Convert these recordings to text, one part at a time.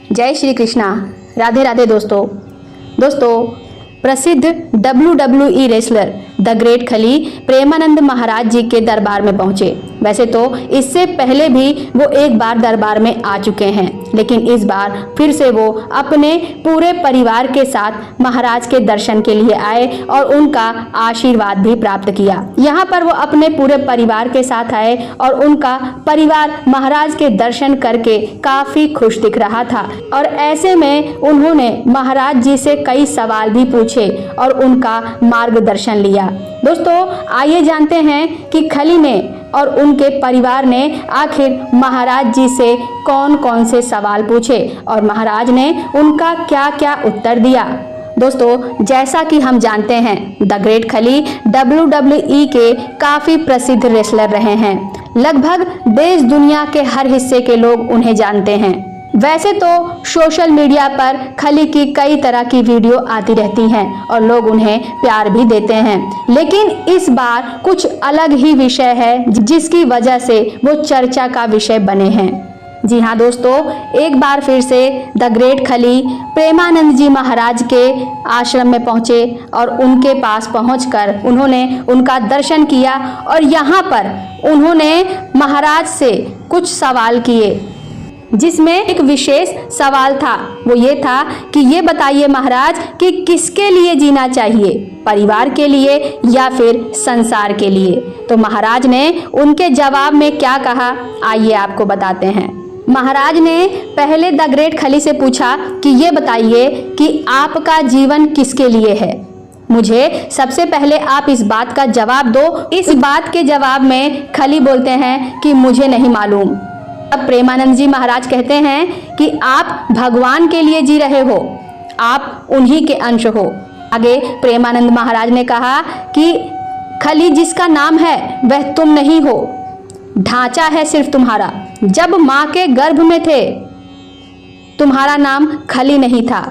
जय श्री कृष्णा। राधे राधे दोस्तों, प्रसिद्ध WWE रेसलर द ग्रेट खली प्रेमानंद महाराज जी के दरबार में पहुंचे। वैसे तो इससे पहले भी वो एक बार दरबार में आ चुके हैं, लेकिन इस बार फिर से वो अपने पूरे परिवार के साथ महाराज के दर्शन के लिए आए और उनका आशीर्वाद भी प्राप्त किया। यहाँ पर वो अपने पूरे परिवार के साथ आए और उनका परिवार महाराज के दर्शन करके काफी खुश दिख रहा था और ऐसे में उन्होंने महाराज जी से कई सवाल भी पूछे और उनका मार्गदर्शन लिया। दोस्तों, आइए जानते हैं कि खली ने और उनके परिवार ने आखिर महाराज जी से कौन कौन से सवाल पूछे और महाराज ने उनका क्या क्या उत्तर दिया। दोस्तों, जैसा कि हम जानते हैं, द ग्रेट खली WWE के काफी प्रसिद्ध रेसलर रहे हैं। लगभग देश दुनिया के हर हिस्से के लोग उन्हें जानते हैं। वैसे तो सोशल मीडिया पर खली की कई तरह की वीडियो आती रहती हैं और लोग उन्हें प्यार भी देते हैं, लेकिन इस बार कुछ अलग ही विषय है जिसकी वजह से वो चर्चा का विषय बने हैं। जी हाँ दोस्तों, एक बार फिर से द ग्रेट खली प्रेमानंद जी महाराज के आश्रम में पहुंचे और उनके पास पहुंचकर उन्होंने उनका दर्शन किया और यहाँ पर उन्होंने महाराज से कुछ सवाल किए, जिसमें एक विशेष सवाल था। वो ये था कि ये बताइए महाराज कि किसके लिए जीना चाहिए, परिवार के लिए या फिर संसार के लिए। तो महाराज ने उनके जवाब में क्या कहा, आइए आपको बताते हैं। महाराज ने पहले द ग्रेट खली से पूछा कि ये बताइए कि आपका जीवन किसके लिए है। मुझे सबसे पहले आप इस बात का जवाब दो। इस बात के जवाब में खली बोलते हैं कि मुझे नहीं मालूम। अब प्रेमानंद जी महाराज कहते हैं कि आप भगवान के लिए जी रहे हो, आप उन्हीं के अंश हो। आगे प्रेमानंद महाराज ने कहा कि खली जिसका नाम है वह तुम नहीं हो, ढांचा है सिर्फ तुम्हारा। जब माँ के गर्भ में थे तुम्हारा नाम खली नहीं था,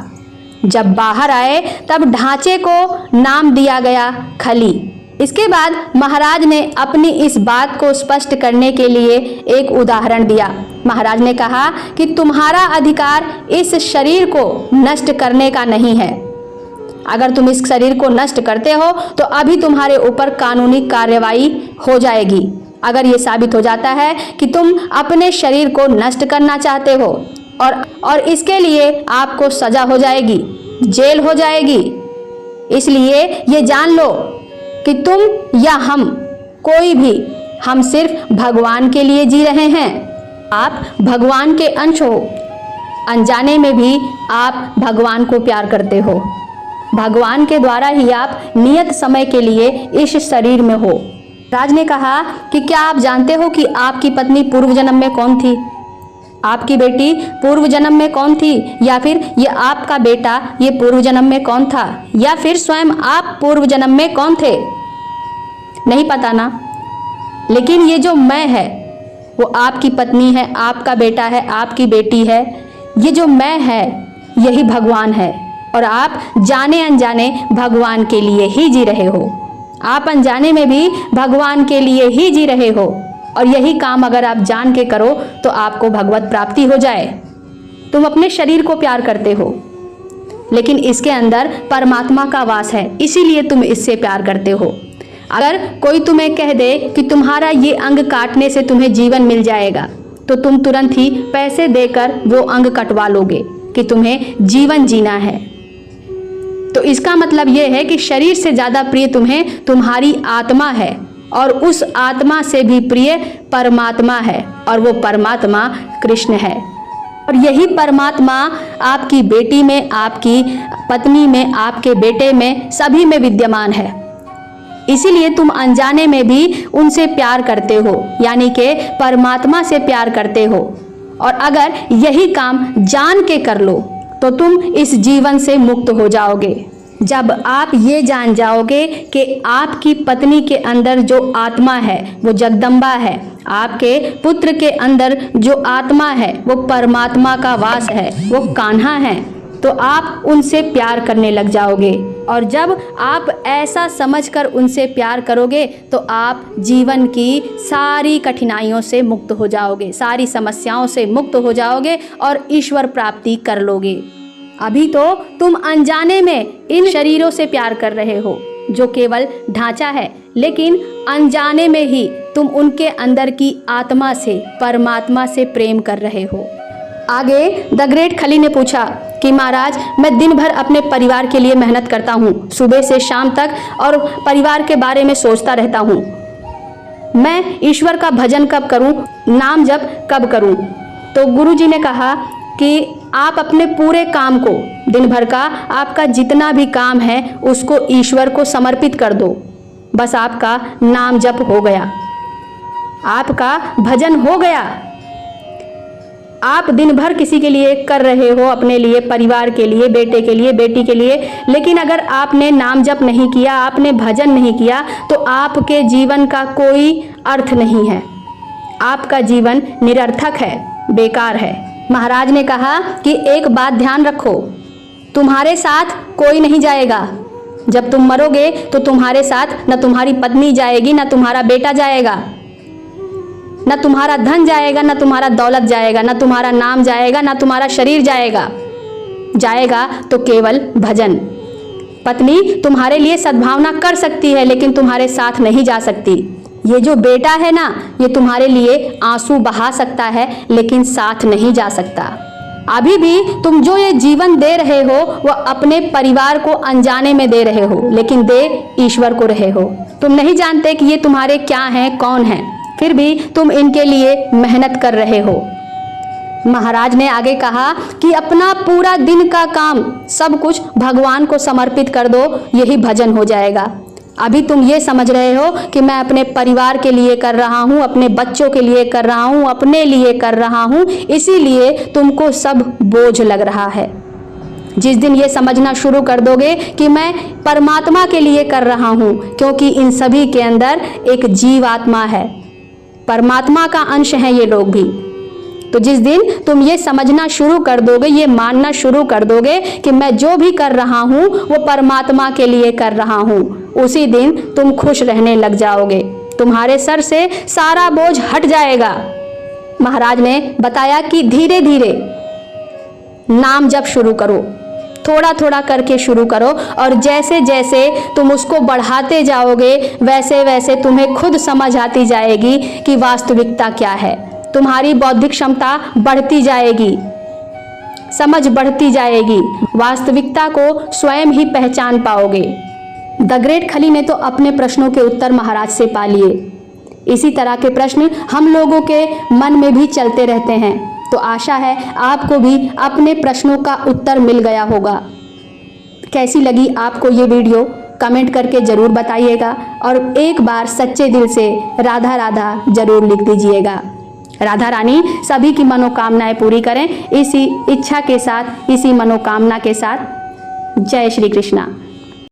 जब बाहर आए तब ढांचे को नाम दिया गया खली। इसके बाद महाराज ने अपनी इस बात को स्पष्ट करने के लिए एक उदाहरण दिया। महाराज ने कहा कि तुम्हारा अधिकार इस शरीर को नष्ट करने का नहीं है। अगर तुम इस शरीर को नष्ट करते हो तो अभी तुम्हारे ऊपर कानूनी कार्रवाई हो जाएगी। अगर ये साबित हो जाता है कि तुम अपने शरीर को नष्ट करना चाहते हो और इसके लिए आपको सजा हो जाएगी, जेल हो जाएगी। इसलिए ये जान लो कि तुम या हम, कोई भी, हम सिर्फ भगवान के लिए जी रहे हैं। आप भगवान के अंश हो, अनजाने में भी आप भगवान को प्यार करते हो। भगवान के द्वारा ही आप नियत समय के लिए इस शरीर में हो। राज ने कहा कि क्या आप जानते हो कि आपकी पत्नी पूर्व जन्म में कौन थी, आपकी बेटी पूर्व जन्म में कौन थी, या फिर ये आपका बेटा ये पूर्व जन्म में कौन था, या फिर स्वयं आप पूर्व जन्म में कौन थे? नहीं पता ना। लेकिन ये जो मैं है वो आपकी पत्नी है, आपका बेटा है, आपकी बेटी है। ये जो मैं है यही भगवान है और आप जाने अनजाने भगवान के लिए ही जी रहे हो। आप अनजाने में भी भगवान के लिए ही जी रहे हो और यही काम अगर आप जान के करो तो आपको भगवत प्राप्ति हो जाए। तुम अपने शरीर को प्यार करते हो, लेकिन इसके अंदर परमात्मा का वास है, इसीलिए तुम इससे प्यार करते हो। अगर कोई तुम्हें कह दे कि तुम्हारा ये अंग काटने से तुम्हें जीवन मिल जाएगा, तो तुम तुरंत ही पैसे देकर वो अंग कटवा लोगे कि तुम्हें जीवन जीना है। तो इसका मतलब ये है कि शरीर से ज़्यादा प्रिय तुम्हें तुम्हारी आत्मा है और उस आत्मा से भी प्रिय परमात्मा है और वो परमात्मा कृष्ण है। और यही परमात्मा आपकी बेटी में, आपकी पत्नी में, आपके बेटे में, सभी में विद्यमान है। इसीलिए तुम अनजाने में भी उनसे प्यार करते हो, यानी कि परमात्मा से प्यार करते हो। और अगर यही काम जान के कर लो तो तुम इस जीवन से मुक्त हो जाओगे। जब आप ये जान जाओगे कि आपकी पत्नी के अंदर जो आत्मा है वो जगदम्बा है, आपके पुत्र के अंदर जो आत्मा है वो परमात्मा का वास है, वो कान्हा है, तो आप उनसे प्यार करने लग जाओगे। और जब आप ऐसा समझकर उनसे प्यार करोगे तो आप जीवन की सारी कठिनाइयों से मुक्त हो जाओगे, सारी समस्याओं से मुक्त हो जाओगे और ईश्वर प्राप्ति कर लोगे। अभी तो तुम अनजाने में इन शरीरों से प्यार कर रहे हो जो केवल ढांचा है, लेकिन अनजाने में ही तुम उनके अंदर की आत्मा से, परमात्मा से प्रेम कर रहे हो। आगे द ग्रेट खली ने पूछा कि महाराज, मैं दिन भर अपने परिवार के लिए मेहनत करता हूँ, सुबह से शाम तक, और परिवार के बारे में सोचता रहता हूँ। मैं ईश्वर का भजन कब करूँ, नाम जप कब करूँ? तो गुरुजी ने कहा कि आप अपने पूरे काम को, दिन भर का आपका जितना भी काम है उसको ईश्वर को समर्पित कर दो। बस आपका नाम जप हो गया, आपका भजन हो गया। आप दिन भर किसी के लिए कर रहे हो, अपने लिए, परिवार के लिए, बेटे के लिए, बेटी के लिए, लेकिन अगर आपने नाम जप नहीं किया, आपने भजन नहीं किया, तो आपके जीवन का कोई अर्थ नहीं है। आपका जीवन निरर्थक है, बेकार है। महाराज ने कहा कि एक बात ध्यान रखो, तुम्हारे साथ कोई नहीं जाएगा। जब तुम मरोगे तो तुम्हारे साथ न तुम्हारी पत्नी जाएगी, न तुम्हारा बेटा जाएगा, न तुम्हारा धन जाएगा, न तुम्हारा दौलत जाएगा, न तुम्हारा नाम जाएगा, न तुम्हारा शरीर जाएगा। जाएगा तो केवल भजन। पत्नी तुम्हारे लिए सद्भावना कर सकती है लेकिन तुम्हारे साथ नहीं जा सकती। ये जो बेटा है ना, ये तुम्हारे लिए आंसू बहा सकता है लेकिन साथ नहीं जा सकता। अभी भी तुम जो ये जीवन दे रहे हो वो अपने परिवार को अनजाने में दे रहे हो, लेकिन दे ईश्वर को रहे हो। तुम नहीं जानते कि ये तुम्हारे क्या हैं, कौन हैं, फिर भी तुम इनके लिए मेहनत कर रहे हो। महाराज ने आगे कहा कि अपना पूरा दिन का काम, सब कुछ भगवान को समर्पित कर दो, यही भजन हो जाएगा। अभी तुम ये समझ रहे हो कि मैं अपने परिवार के लिए कर रहा हूँ, अपने बच्चों के लिए कर रहा हूँ, अपने लिए कर रहा हूँ, इसीलिए तुमको सब बोझ लग रहा है। जिस दिन ये समझना शुरू कर दोगे कि मैं परमात्मा के लिए कर रहा हूँ, क्योंकि इन सभी के अंदर एक जीवात्मा है, परमात्मा का अंश है ये लोग भी, तो जिस दिन तुम ये समझना शुरू कर दोगे, ये मानना शुरू कर दोगे कि मैं जो भी कर रहा हूँ वो परमात्मा के लिए कर रहा हूँ, उसी दिन तुम खुश रहने लग जाओगे। तुम्हारे सर से सारा बोझ हट जाएगा। महाराज ने बताया कि धीरे धीरे नाम जप शुरू करो, थोड़ा थोड़ा करके शुरू करो, और जैसे जैसे तुम उसको बढ़ाते जाओगे वैसे वैसे तुम्हें खुद समझ आती जाएगी कि वास्तविकता क्या है। तुम्हारी बौद्धिक क्षमता बढ़ती जाएगी, समझ बढ़ती जाएगी, वास्तविकता को स्वयं ही पहचान पाओगे। द ग्रेट खली ने तो अपने प्रश्नों के उत्तर महाराज से पा लिए। इसी तरह के प्रश्न हम लोगों के मन में भी चलते रहते हैं, तो आशा है आपको भी अपने प्रश्नों का उत्तर मिल गया होगा। कैसी लगी आपको ये वीडियो कमेंट करके ज़रूर बताइएगा, और एक बार सच्चे दिल से राधा राधा ज़रूर लिख दीजिएगा। राधा रानी सभी की मनोकामनाएं पूरी करें, इसी इच्छा के साथ, इसी मनोकामना के साथ। जय श्री कृष्णा।